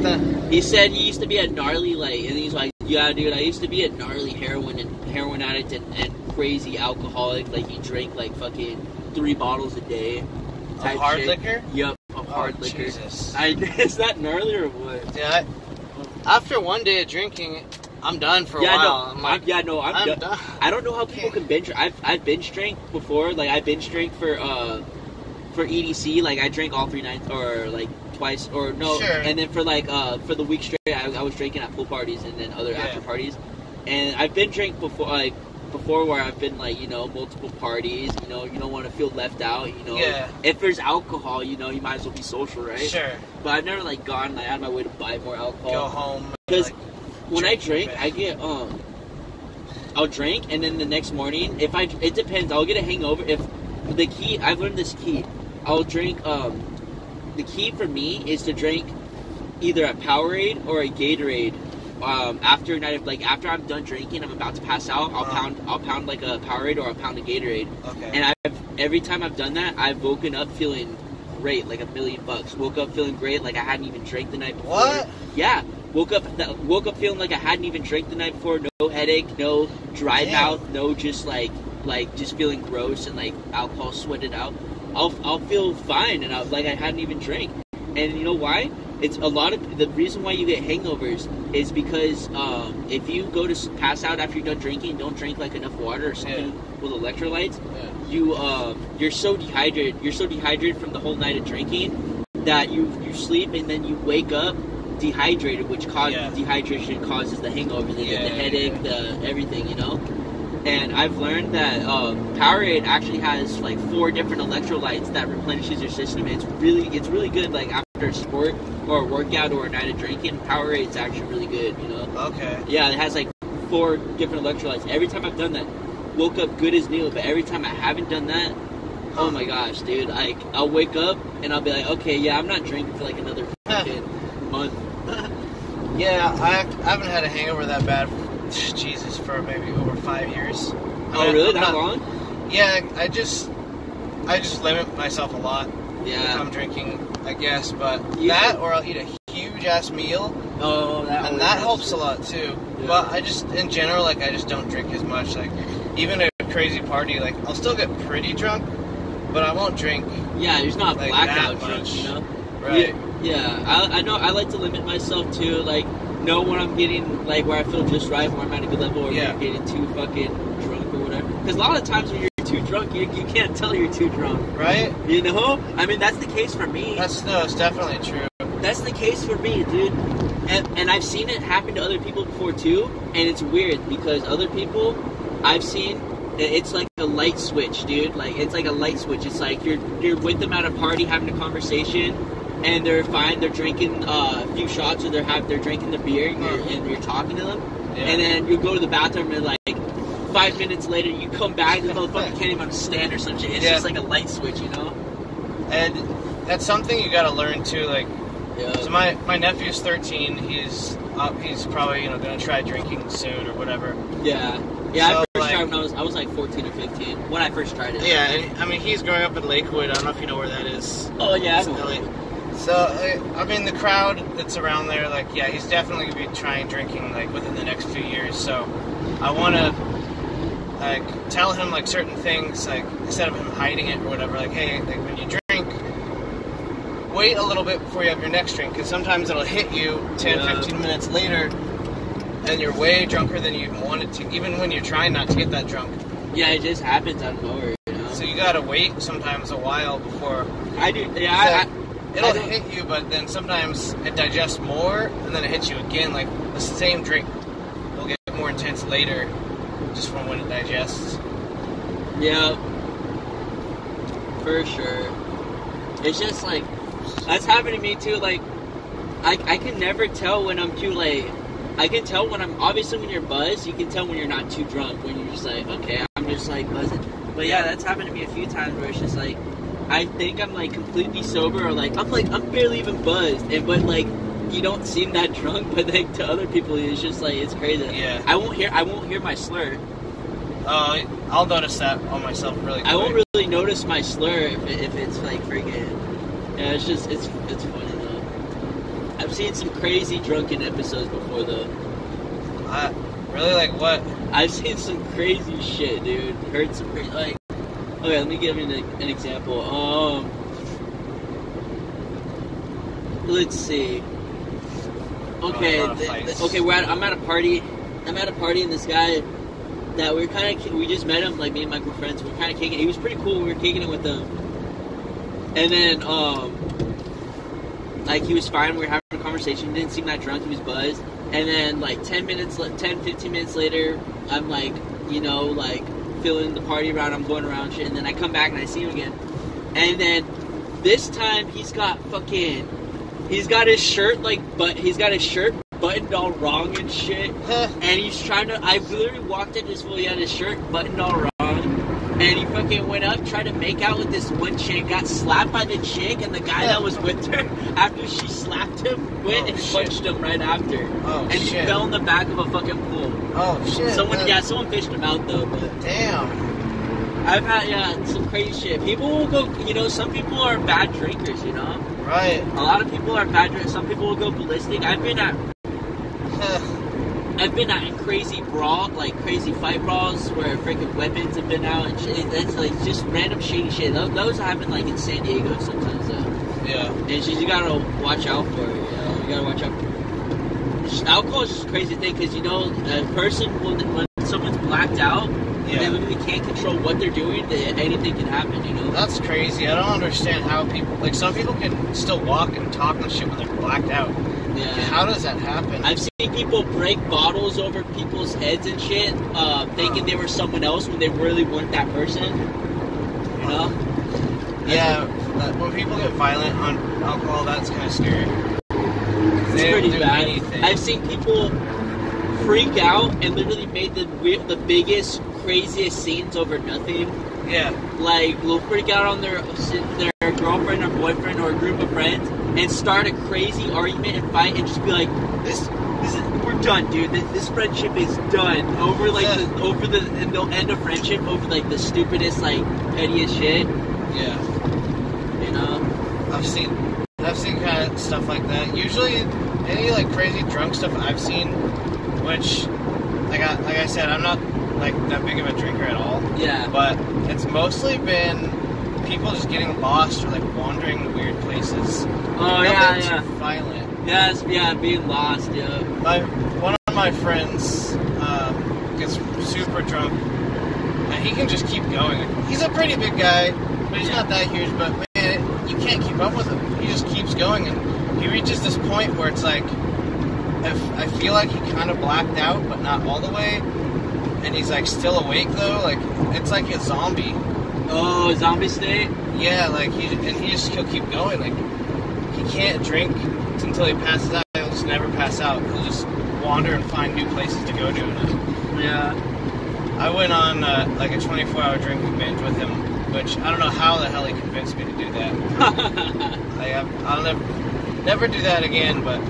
he said he used to be a gnarly and he's like, yeah, dude, I used to be a gnarly heroin addict and crazy alcoholic, like he drank like fucking 3 bottles a day. Of hard liquor? Yep, of hard liquor. Jesus. Is that gnarly or what? Yeah. After one day of drinking, I'm done for a while. I'm done. I don't know how people can binge. I've binge drank before. Like I binge drank for EDC. Like I drank all 3 nights or like twice or no. Sure. And then for for the week straight, I was drinking at pool parties and then other after parties. And I've been drank before where I've been like, multiple parties, you don't want to feel left out, Yeah. If there's alcohol, you might as well be social, right? Sure. But I've never like gone out of my way to buy more alcohol. Go home. Because when I drink, I get I'll drink and then the next morning, it depends. I'll get a hangover. If the key, I've learned this key. I'll drink. The key for me is to drink either a Powerade or a Gatorade. After a night of, after I'm done drinking, I'm about to pass out. I'll pound like a Powerade or I'll pound a Gatorade. Okay. And every time I've done that, I've woken up feeling great, like $1,000,000. Woke up feeling great, like I hadn't even drank the night before. What? Yeah. Woke up feeling like I hadn't even drank the night before. No headache, no dry mouth, no just just feeling gross and like alcohol sweated out. I'll feel fine and I hadn't even drank. And you know why? It's a lot of the reason why you get hangovers is because if you go to pass out after you're done drinking, don't drink like enough water or something with electrolytes. Yeah. You're so dehydrated. You're so dehydrated from the whole night of drinking that you sleep and then you wake up dehydrated, which dehydration causes the hangover, the headache, the everything, And I've learned that Powerade actually has like 4 different electrolytes that replenishes your system. It's really good. Like after a sport or a workout or a night of drinking, Powerade's actually really good. Okay. Yeah, it has like 4 different electrolytes. Every time I've done that, woke up good as new. But every time I haven't done that, oh my gosh, dude! Like I'll wake up and I'll be like, okay, yeah, I'm not drinking for like another fucking month. Yeah, I haven't had a hangover that bad. Jesus, for maybe over 5 years. Oh, really? That long? Yeah, I just limit myself a lot. Yeah. If I'm drinking, I guess, but that or I'll eat a huge ass meal. Oh, that helps a lot too. Yeah. But I just, in general, I just don't drink as much. Like, even at a crazy party, I'll still get pretty drunk, but I won't drink. Yeah, there's not blackout drunk, Right. Yeah, I know. I like to limit myself to know when I'm getting where I feel just right, where I'm at a good level, or I'm getting too fucking drunk or whatever. Because a lot of times when you're too drunk, you can't tell you're too drunk, right? I mean, that's the case for me. It's definitely true. That's the case for me, dude. And I've seen it happen to other people before too, and it's weird because other people I've seen, it's like a light switch, dude. It's like a light switch. It's like you're with them at a party having a conversation, and they're fine. They're drinking a few shots, or they're drinking the beer, and you're talking to them. Yeah. And then you go to the bathroom, and 5 minutes later, you come back, the motherfucker can't even understand or some shit. It's just like a light switch, And that's something you gotta learn too. So my nephew's 13. He's probably gonna try drinking soon or whatever. Yeah. Yeah, so, I first tried when I was 14 or 15 when I first tried it. Yeah, and, I mean he's growing up in Lakewood. I don't know if you know where that is. Oh yeah, So I mean the crowd that's around there, he's definitely gonna be trying drinking within the next few years. So I want to tell him certain things instead of him hiding it or whatever. Hey, when you drink, wait a little bit before you have your next drink, because sometimes it'll hit you 10, 15 minutes later. And you're way drunker than you even wanted to, even when you're trying not to get that drunk. Yeah, it just happens out of nowhere, So you gotta wait sometimes a while before. I do, yeah. It'll hit you, but then sometimes it digests more, and then it hits you again. The same drink will get intense later, just from when it digests. Yeah, for sure. It's just like, that's happened to me too. Like, I can never tell when I'm too late. I can tell when I'm, obviously when you're buzzed, you can tell when you're not too drunk, when you're just like, okay, I'm just like buzzing. But yeah, that's happened to me a few times where it's just like, I think I'm like completely sober, or like I'm barely even buzzed, but like you don't seem that drunk, but like to other people it's just like, it's crazy. Yeah. I won't hear my slur. I'll notice that on myself really quick. I won't really notice my slur if it's like freaking. Yeah, it's just it's funny though. I've seen some crazy drunken episodes before though. Really, like what? I've seen some crazy shit, dude. Heard some crazy, like. Okay, let me give you an example. Let's see. Okay, I'm at a party. I'm at a party, and this guy that we just met him, like me and my girlfriends. We're kind of kicking it. He was pretty cool. We were kicking it with him, and then like he was fine. We were having a conversation. He didn't seem that drunk. He was buzzed. And then like 15 minutes later, I'm like, like filling the party around. I'm going around shit, and then I come back and I see him again. And then this time he's got his shirt buttoned all wrong and shit. And he's trying to. I literally walked in this fool. He had his shirt buttoned all wrong. And he fucking went up, tried to make out with this one chick, got slapped by the chick, and the guy that was with her, after she slapped him, went and punched him right after. Oh, and shit. he fell in the back of a fucking pool. Oh, shit. Someone fished him out, though. But damn. I've had, some crazy shit. People will go, some people are bad drinkers, Right. A lot of people are bad drinkers. Some people will go ballistic. I've been at crazy crazy fight brawls where freaking weapons have been out and shit. It's like just random shady shit. Those happen like in San Diego sometimes though. Yeah. And you gotta watch out for it, You gotta watch out for it. Alcohol is just a crazy thing because, a person when someone's blacked out, they literally can't control what they're doing, anything can happen, That's crazy. I don't understand how people, like some people can still walk and talk and shit when they're blacked out. Yeah. How does that happen? I've seen people break bottles over people's heads and shit, thinking they were someone else when they really weren't that person. Yeah, when people get violent on alcohol, that's kind of scary. It's pretty bad. Anything. I've seen people freak out and literally made the biggest, craziest scenes over nothing. Yeah. Like, they'll freak out on their girlfriend or boyfriend or a group of friends and start a crazy argument and fight and just be like, this is, we're done, dude. This friendship is done. And they'll end a friendship over like the stupidest, like pettiest shit. Yeah. I've seen kind of stuff like that. Usually, any like crazy drunk stuff I've seen, which, like I said, I'm not like that big of a drinker at all. Yeah. But it's mostly been people just getting lost or like wandering to weird places. Oh, yeah. Violent. Yes, yeah, being lost, yeah. One of my friends gets super drunk, and he can just keep going. He's a pretty big guy, but he's not that huge, but man, you can't keep up with him. He just keeps going, and he reaches this point where it's like, I feel like he kind of blacked out, but not all the way, and he's like still awake though, like, it's like a zombie. Oh, a zombie state? Yeah, like, he'll keep going, like, he can't drink until he passes out. He'll just never pass out. He'll just wander and find new places to go to. Yeah. I went on like a 24-hour drinking binge with him, which I don't know how the hell he convinced me to do that. I'll never do that again. But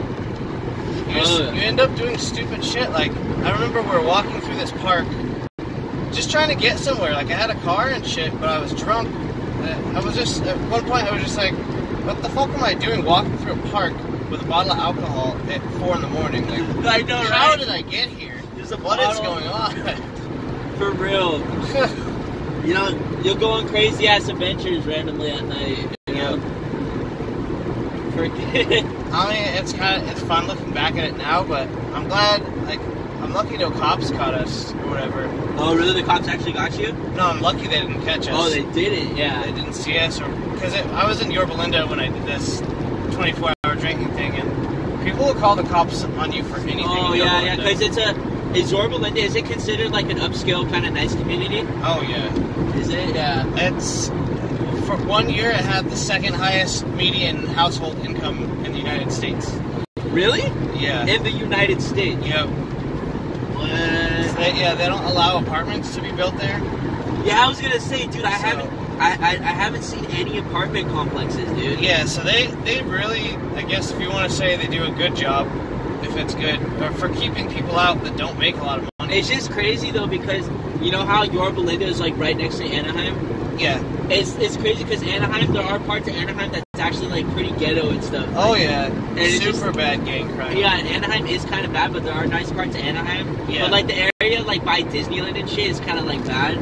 you end up doing stupid shit. Like, I remember we were walking through this park, just trying to get somewhere. Like, I had a car and shit, but I was drunk. I was just, at one point, I was just like, what the fuck am I doing walking through a park with a bottle of alcohol at 4 in the morning? Like, I know, how right? did I get here? What is going on? For real. You'll go on crazy ass adventures randomly at night. I mean, it's fun looking back at it now, but I'm glad, like, I'm lucky no cops caught us or whatever. Oh, really? The cops actually got you? No, I'm lucky they didn't catch us. Oh, they didn't? Yeah. They didn't see us, because I was in Yorba Linda when I did this 24-hour drinking thing, and people will call the cops on you for anything. Oh, yeah, because Is Yorba Linda, is it considered like an upscale kind of nice community? Oh, yeah. Is it? Yeah. It's, for 1 year, it had the second highest median household income in the United States. Really? Yeah. In the United States? Yep. What? They don't allow apartments to be built there. Yeah, I was gonna say, dude, I haven't seen any apartment complexes, dude. Yeah, so they really, I guess if you want to say they do a good job, if it's good, or for keeping people out that don't make a lot of money. It's just crazy though, because you know how Yorba Linda is like right next to Anaheim? Yeah. It's crazy because Anaheim, there are parts of Anaheim that's actually like pretty ghetto and stuff. Oh yeah, and it's super just, bad gang crime. Yeah, and Anaheim is kind of bad, but there are nice parts of Anaheim. Yeah. But like the area like by Disneyland and shit is kind of like bad.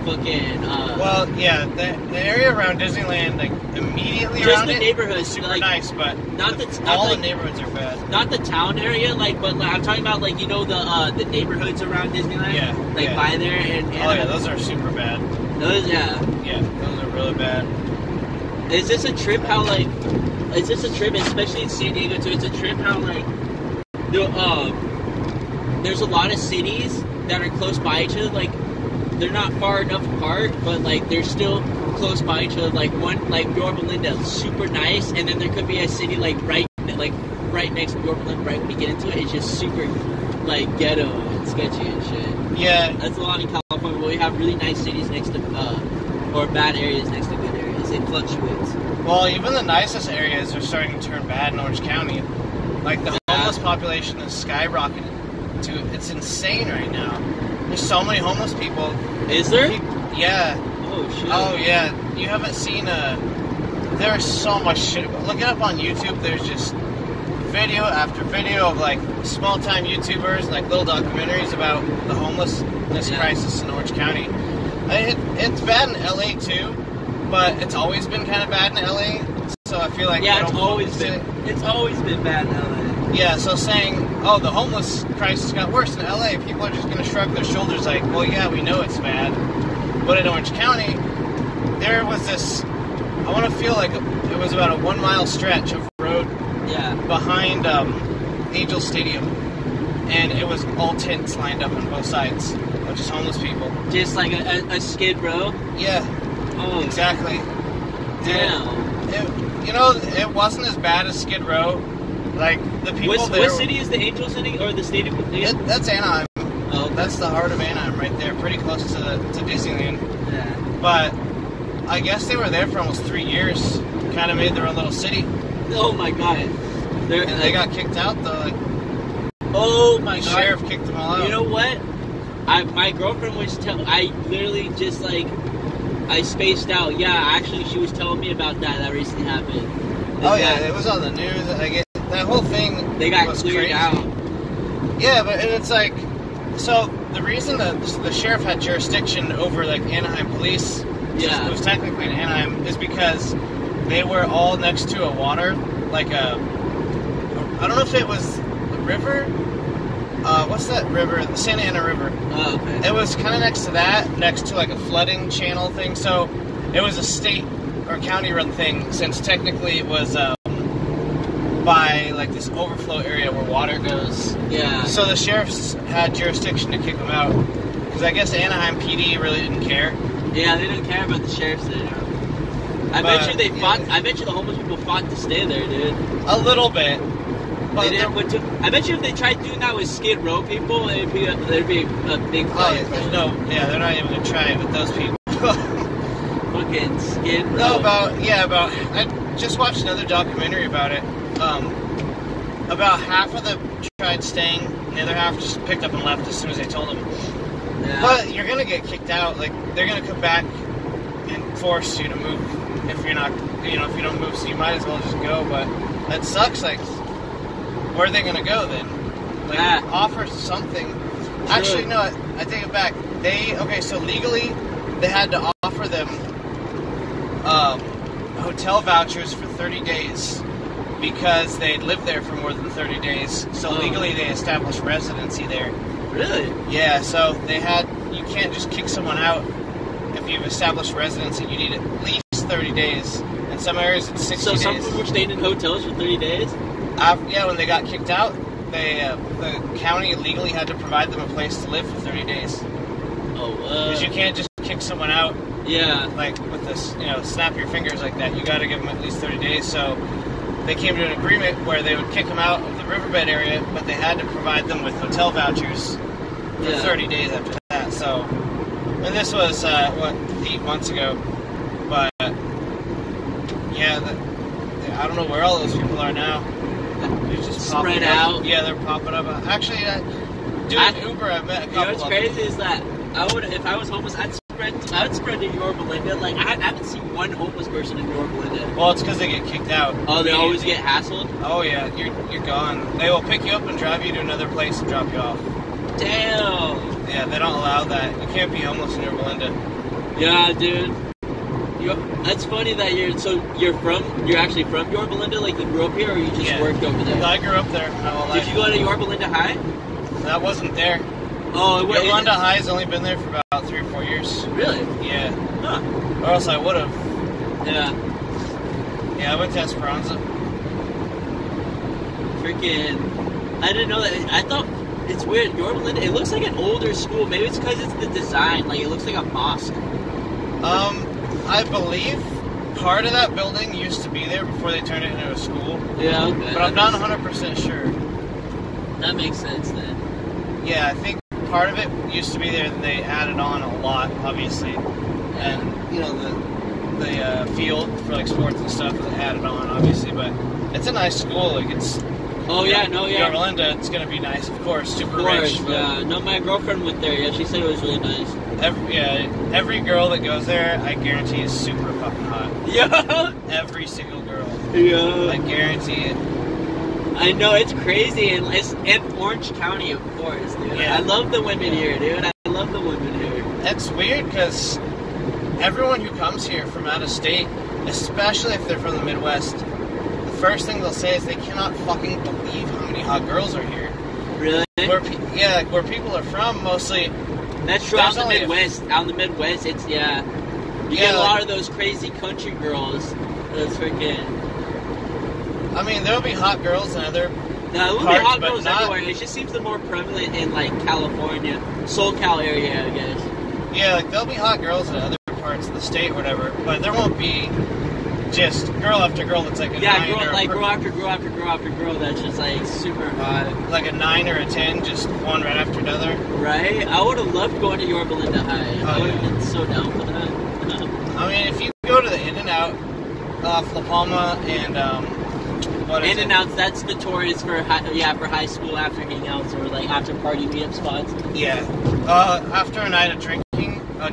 Fucking. Well, yeah, the area around Disneyland, like immediately just around the it, neighborhoods, is super like, nice, but not all the the neighborhoods are bad. Not the town area, like, but like, I'm talking about like you know the neighborhoods around Disneyland. Yeah. Like by there and. Oh yeah, those are super bad. Those Yeah, those are really bad. Is this a trip? How like? Is this a trip, especially in San Diego too? It's a trip how like, there's a lot of cities that are close by each other. Like, they're not far enough apart, but like they're still close by each other. Like one, like Yorba Linda, super nice, and then there could be a city like right next to Yorba Linda. Right when you get into it, it's just super like ghetto and sketchy and shit. Yeah, that's a lot in California. Where we have really nice cities next to, or bad areas next to good areas. It fluctuates. well, even the nicest areas are starting to turn bad in Orange County. Like the homeless population is skyrocketing. It's insane right now. There's so many homeless people. Is there? Yeah. Oh shit. Oh yeah. You haven't seen there's so much shit. Look it up on YouTube. There's just video after video of like small time YouTubers, like little documentaries about the homelessness crisis in Orange County. It's bad in LA too, but it's always been kind of bad in LA. So I feel like it's always been bad in LA. Yeah, so saying, oh, the homeless crisis got worse in LA, people are just going to shrug their shoulders like, well, yeah, we know it's bad. But in Orange County, there was this, I want to feel like it was about a 1 mile stretch of road behind Angel Stadium. And it was all tents lined up on both sides of just homeless people. Just like a Skid Row? Yeah. Oh. Exactly. Damn. It wasn't as bad as Skid Row. Like, the people there... What city is the Angel City, or the stadium? That's Anaheim. Oh, okay. That's the heart of Anaheim right there, pretty close to Disneyland. Yeah. But I guess they were there for almost 3 years. Kind of made their own little city. Oh my god. And they got kicked out, though. Like, oh my god. The sheriff kicked them all out. You know what? My girlfriend was I literally just like... I spaced out. Yeah, actually, she was telling me about that recently happened. It was on the news. I guess that whole thing. They got was cleared crazy. out. Yeah, and it's like, so the reason that the sheriff had jurisdiction over like Anaheim police, it was technically in Anaheim, is because they were all next to a water, like I don't know if it was the river. What's that river? The Santa Ana River. Oh, okay. It was kind of next to that, next to like a flooding channel thing. So it was a state or county run thing, since technically it was by like this overflow area where water goes. Yeah. So the sheriffs had jurisdiction to kick them out, because I guess Anaheim PD really didn't care. Yeah, they didn't care about the sheriffs there. I bet you they fought. I bet you the homeless people fought to stay there, dude. A little bit. They didn't. I bet you if they tried doing that with Skid Row people, there'd be a big fight. They're not even gonna try it with those people. Fucking Skid Row. No, about. I just watched another documentary about it. About half of them tried staying, and the other half just picked up and left as soon as they told them. Yeah. But you're gonna get kicked out. Like, they're gonna come back and force you to move if you're not, if you don't move. So you might as well just go. But that sucks. Like, where are they gonna go then? Like, offer something. True. Actually, no. I take it back. So legally, they had to offer them hotel vouchers for 30 days because they'd lived there for more than 30 days. So legally, they established residency there. Really? Yeah. So you can't just kick someone out if you've established residency. You need at least 30 days. In some areas, it's 60 days. So some people were staying in hotels for 30 days? When they got kicked out, the county legally had to provide them a place to live for 30 days. Oh, Because you can't just kick someone out. Yeah. Like with this, snap your fingers like that. You got to give them at least 30 days. So they came to an agreement where they would kick them out of the riverbed area, but they had to provide them with hotel vouchers for 30 days after that. So, and this was 8 months ago. But yeah, I don't know where all those people are now. They're just spread out. Yeah, they're popping up. Actually, doing Uber, I met a couple. What's crazy is that if I was homeless, I'd spread in Yorba Linda. Like I haven't seen one homeless person in Yorba Linda. Well, it's because they get kicked out. Oh, they always get hassled. Oh yeah, you're gone. They will pick you up and drive you to another place and drop you off. Damn. Yeah, they don't allow that. You can't be homeless in Yorba Linda. Yeah, dude. That's funny that you're actually from Yorba Linda, like you grew up here, or you just worked over there? I grew up there my whole life. Did you go to Yorba Linda High? That wasn't there. Oh, Yorba Linda High has only been there for about 3 or 4 years. Really? Yeah. Huh. Or else I would have. Yeah. Yeah, I went to Esperanza. Freaking, I didn't know that. I thought, it's weird, Yorba Linda, it looks like an older school. Maybe it's because it's the design, like it looks like a mosque. I believe part of that building used to be there before they turned it into a school. Yeah, okay. But I'm not 100% sure. That makes sense then. Yeah, I think part of it used to be there, and they added on a lot, obviously. And, the field for, like, sports and stuff was added on, obviously. But it's a nice school. Like, it's... Oh, yeah, no, yeah. Yorba Linda, it's going to be nice, of course. Super rich. But Yeah, no, my girlfriend went there. Yeah, she said it was really nice. Every girl that goes there, I guarantee is super fucking hot. Yeah. Every single girl. Yeah. I guarantee it. I know, it's crazy. And it's in Orange County, of course, dude. Yeah. I love the women here, dude. I love the women here. It's weird because everyone who comes here from out of state, especially if they're from the Midwest, the first thing they'll say is they cannot fucking believe how many hot girls are here. Really? Where people are from, mostly. That's true. Out in the Midwest, it's You get a lot of those crazy country girls. Those freaking. I mean, there'll be hot girls in other. No, there'll be hot girls everywhere. It just seems the more prevalent in like California, SoCal area, I guess. Yeah, like there'll be hot girls in other parts of the state, or whatever, but there won't be just girl after girl that's like a 9 girl after girl after girl after girl that's just like super hot. Like a 9 or a 10, just one right after another. Right? I would have loved going to Yorba Linda High. I would have been so down for that. I mean, if you go to the In-N-Out off La Palma and In-N-Out's, that's notorious for high school after hangouts or like after party meetup spots. Yeah. After a night of drinking,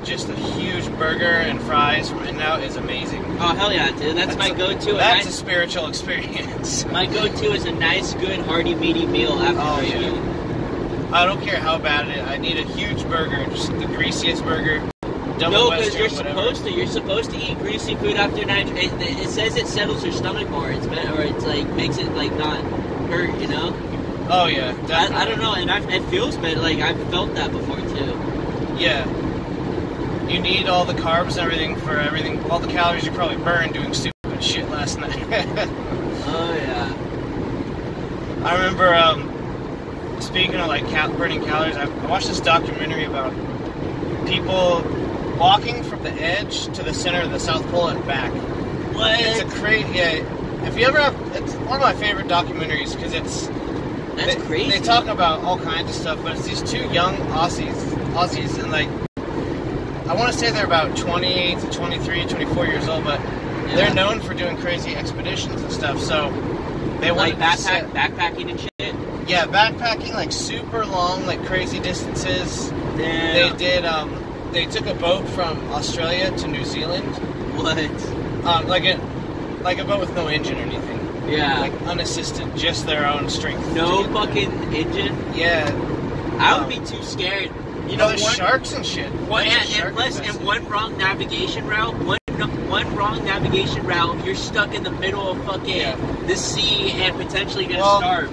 just a huge burger and fries from In-N-Out is amazing. Oh, hell yeah, dude. That's my go-to. That's a spiritual experience. My go-to is a nice, good, hearty, meaty meal after drinking. I don't care how bad it is. I need a huge burger, just the greasiest burger. No, because you're supposed to. You're supposed to eat greasy food after a night. It says it settles your stomach more. It's like makes it like not hurt, you know? Oh yeah, definitely. I don't know, and it feels better. Like I've felt that before too. Yeah. You need all the carbs and everything for everything. All the calories you probably burned doing stupid shit last night. Oh yeah. I remember. Speaking of like burning calories, I watched this documentary about people walking from the edge to the center of the South Pole and back. What? It's a crazy. Yeah. If you ever have, it's one of my favorite documentaries because That's crazy. They talk about all kinds of stuff, but it's these two young Aussies, and like I want to say they're about 28 to 23, 24 years old, but they're known for doing crazy expeditions and stuff. So they like backpacking and shit. Yeah, backpacking, like super long, like crazy distances. Damn. They did. They took a boat from Australia to New Zealand. What? Like a boat with no engine or anything. Yeah. Like unassisted, just their own strength. No fucking engine. Yeah. I would be too scared. You know, there's sharks and shit. And one wrong navigation route. One wrong navigation route, you're stuck in the middle of fucking the sea and potentially gonna starve.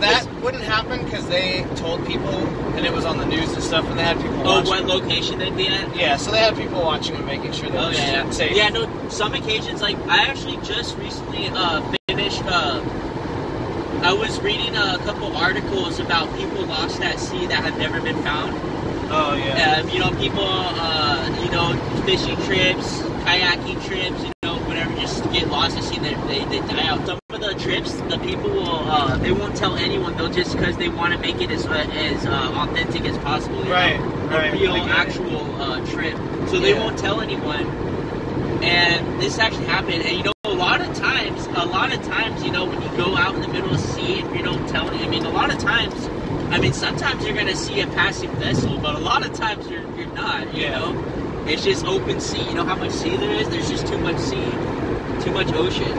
That wouldn't happen because they told people, and it was on the news and stuff, and they had people watching. Oh, what location they'd be at? Yeah, so they had people watching and making sure they were safe. Yeah, no, some occasions, like, I actually just recently finished I was reading a couple articles about people lost at sea that have never been found. Oh, yeah. You know, people, you know, fishing trips, kayaking trips, you know, whatever, just get lost at sea and they die out. Some of the trips, the people will, they won't tell anyone, though, just because they want to make it as authentic as possible. You right, know? right. A real, actual trip. So they won't tell anyone. And this actually happened. And, you know, a lot of times, you know, when you go out in the middle of the sea and you don't tell anyone, I mean, a lot of times, I mean, sometimes you're going to see a passing vessel, but a lot of times you're not, you know? It's just open sea. You know how much sea there is? There's just too much sea, too much ocean.